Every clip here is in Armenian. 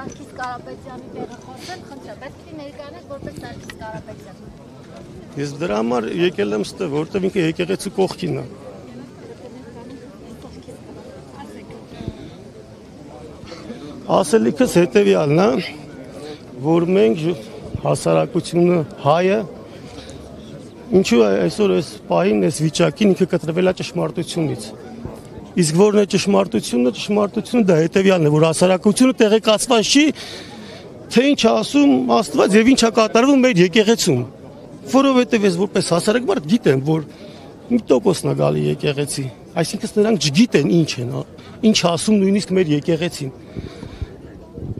Սարգիս Կարապետյանի տեղը խոսել, խնդրեմ, բայց պիտի ներկայանեք որպես Սարգիս Կարապետյան։ Ես դրա համար եկել եմ ստե, որտեղ ինքը եկեղեցու կողքին է։ Ասելիքս հետևյալն է, որ մենք հասարակությունը հայը ինչու այսօր այս պահին այս վիճակին ինքը կտրվել է ճշմարտությունից։ Իսկ որն է ճշմարտությունը դա հետևյալն է, որ հասարակությունը տեղեկացված չի, թե ինչ ասում Աստված եւ ինչ է կատարվում մեր եկեղեցում։ Որովհետեւ ես որպես հասարակ մարդ գիտեմ, որ մի տոկոսն է գալի եկեղեցի, այսինքն նրանք չգիտեն ինչ են, ինչ ասում նույնիսկ մեր եկեղեցին։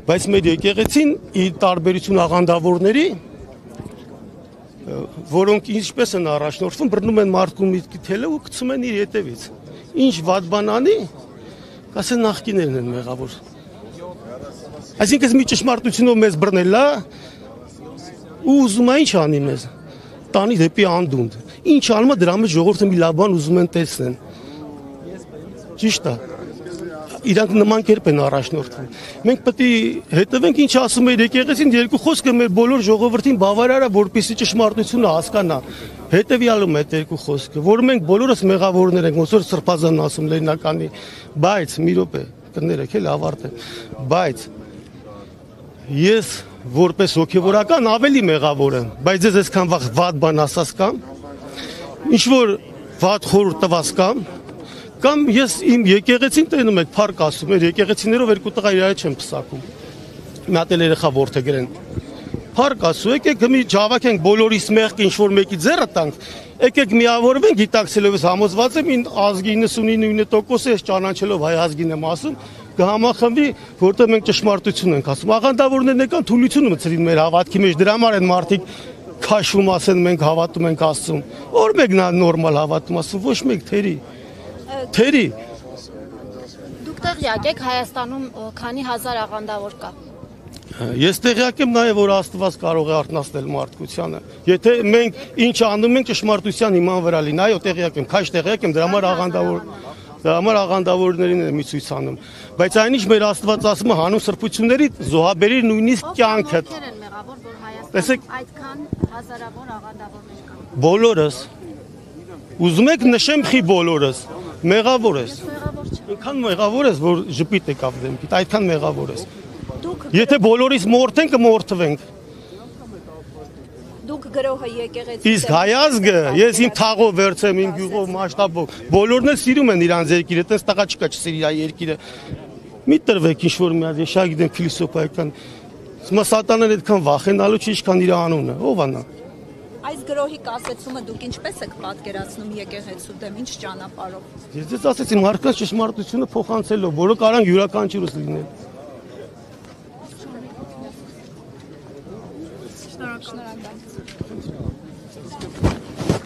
Բայց մեր եկեղեցին ի տարբերություն աղանդավորների, որոնք ինչպես են առաջնորդվում, բռնում են մարդու միտքի թելը ու գցում են իր ետևից։ Ինչ վատ բան անի, կասեն նախկիներն են մեղավոր։ Այսինքն մի ճշմարտությունով մեզ բռնել է ու ուզում է ինչ անի մեզ, տանի դեպի անդունդ։ Ինչ անում է դրա մեջ ժողովուրդը մի լավ բան ուզում են տեսնեն։ Ճիշտ է։ Իրանք նման կերպ են առաջնորդվում։ Մենք պետք է հետևենք ինչ ասում է եկեղեցին, երկու խոսքը մեր բոլոր ժողովրդին բավարար է, որպեսզի ճշմարտությունը հասկանա։ Հետևյալում է այդ երկու խոսքը, որ մենք բոլորս մեղավորներ ենք, ոնց որ Սրբազանն ասում Լենինականի, բայց մի րոպե, կներեք, էլ ավարտեմ, բայց ես որպես հոգևորական ավելի մեղավոր եմ, բայց ես այսքան վատ բան ասած կամ, ինչ որ վատ խորհուրդ տված կամ ես իմ եկեղեցին տենում եք փառք ասում, մեր եկեղեցիներով երկու տղա իրար չեմ փսակում։ Մի հատ էլ երեխա որդեգրեն։ Փառք ասու, եկեք մի ճավակենք բոլորիս մեղքը ինչ որ մեկի ձեռը տանք, եկեք միավորվենք, գիտակցելով ես համոզված եմ, ազգի 99% ես ճանաչելով հայ ազգին եմ ասում, կհամախմբվի, որտեղ մենք ճշմարտություն ենք ասում։ Աղանդավորներն եկան թուլությունը մցրին մեր հավատքի մեջ, դրա համար են մարդիկ քաշվում ասեն մենք հավատում ենք Աստծուն։ Որ մեկն է նորմալ հավատում ասում, ոչ մեկ թերի։ Դուք տեղյակ եք Հայաստանում քանի հազար աղանդավոր կա։ Ես տեղյակ եմ նաև որ Աստված կարող է արթնացնել մարդկությանը։ Եթե մենք ինչ անում ենք ճշմարտության իման վրա լինի, այո, տեղյակ եմ, քաշ տեղյակ եմ, դրա համար աղանդավորներին եմ ցույց անում։ Բայց այնինչ մեր Աստված ասում է հանուն սրբությունների զոհաբերի նույնիսկ կյանքը։ Տեսեք, այդքան հազարավոր աղանդավորներ կան։ Բոլորս ուզում եք նշեմ խի բոլորս մեղավոր ես։ Այնքան մեղավոր ես, որ ժպիտ եկավ դեմքիդ, այդքան մեղավոր ես։ Եթե բոլորից մորթենք, կմորթվենք։ Դուք գրոհը եկեղեցի։ Իսկ հայ ազգը, ես իմ թաղով վերցեմ, իմ գյուղով, մասշտաբով, բոլորն էլ սիրում են իրանց երկիրը, տես տղա չկա չսիրի իր երկիրը։ Մի տրվեք ինչ-որ մի հատ, ես շատ գիտեմ փիլիսոփայական։ Հիմա սատանան այդքան վախենալու չի, ինչքան իր անունը, ով է նա։ Այս գրոհի կասեցումը դուք ինչպես եք պատկերացնում եկեղեցու դեմ, ինչ ճանապարհով։ Ես դες ասեցի մարդկանց ճշմարտությունը փոխանցելով, որը կարան յուրաքանչյուրս լինել։ Շնորհակալ եմ։